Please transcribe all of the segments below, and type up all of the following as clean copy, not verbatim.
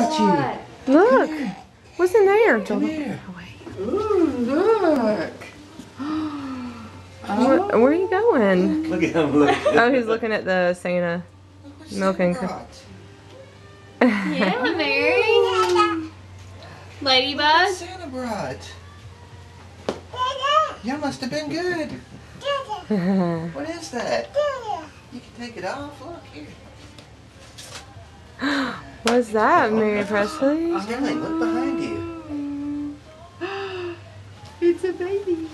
got you. Look. What's in there? Come here. Ooh, look. Where are you going? Look at him. Look. Oh, he's looking at the Santa. What's Milk Santa and brought? Yeah, Mary. Ladybug. What's Santa brought? You must have been good. What is that? You can take it off. Look here. What's that, Mary Presley? Sterling, look behind you. It's a baby.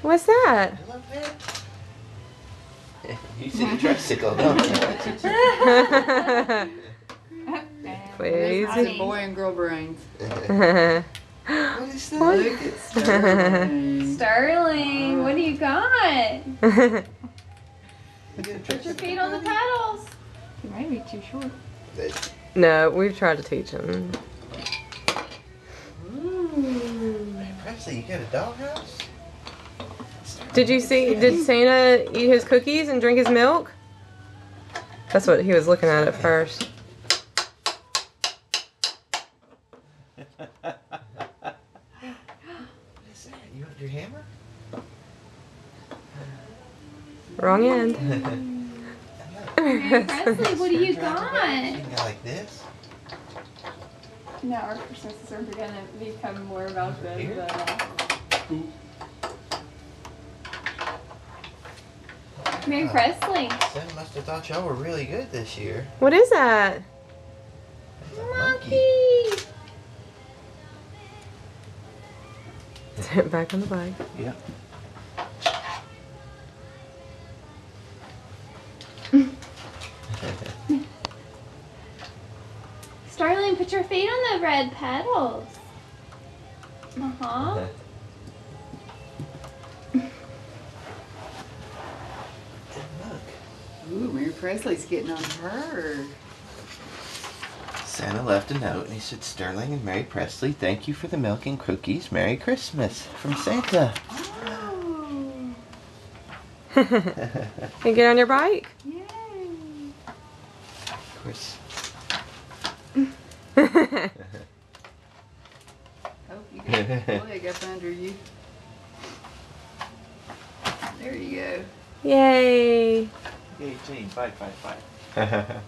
What's that? Look there. You see the tricycle, don't you? Crazy. It's boy and girl brains. What is that? Look at Sterling. Sterling, what do you got? Look at the Put your tricycle. feet on the pedals. It may be too short. No, we've tried to teach him. Hey, Presley, you got a doghouse? Did you see? Did Santa eat his cookies and drink his milk? That's what he was looking at first. What is that? You want your hammer? Wrong end. Mary Presley, what do you got? You can go like this. No, our Christmases are gonna become more about Here? the Mary Presley. Santa must have thought y'all were really good this year. What is that? It's a monkey. Back on the bike. Yep. Starling, put your feet on the red pedals. Uh-huh. Look. Ooh, Mary Presley's getting on her. Santa left a note and he said, Sterling and Mary Presley, thank you for the milk and cookies. Merry Christmas from Santa. Oh, You get on your bike? yay. Of course. Hope you got the leg up under you. There you go. Yay. 18, 5, 5, 5.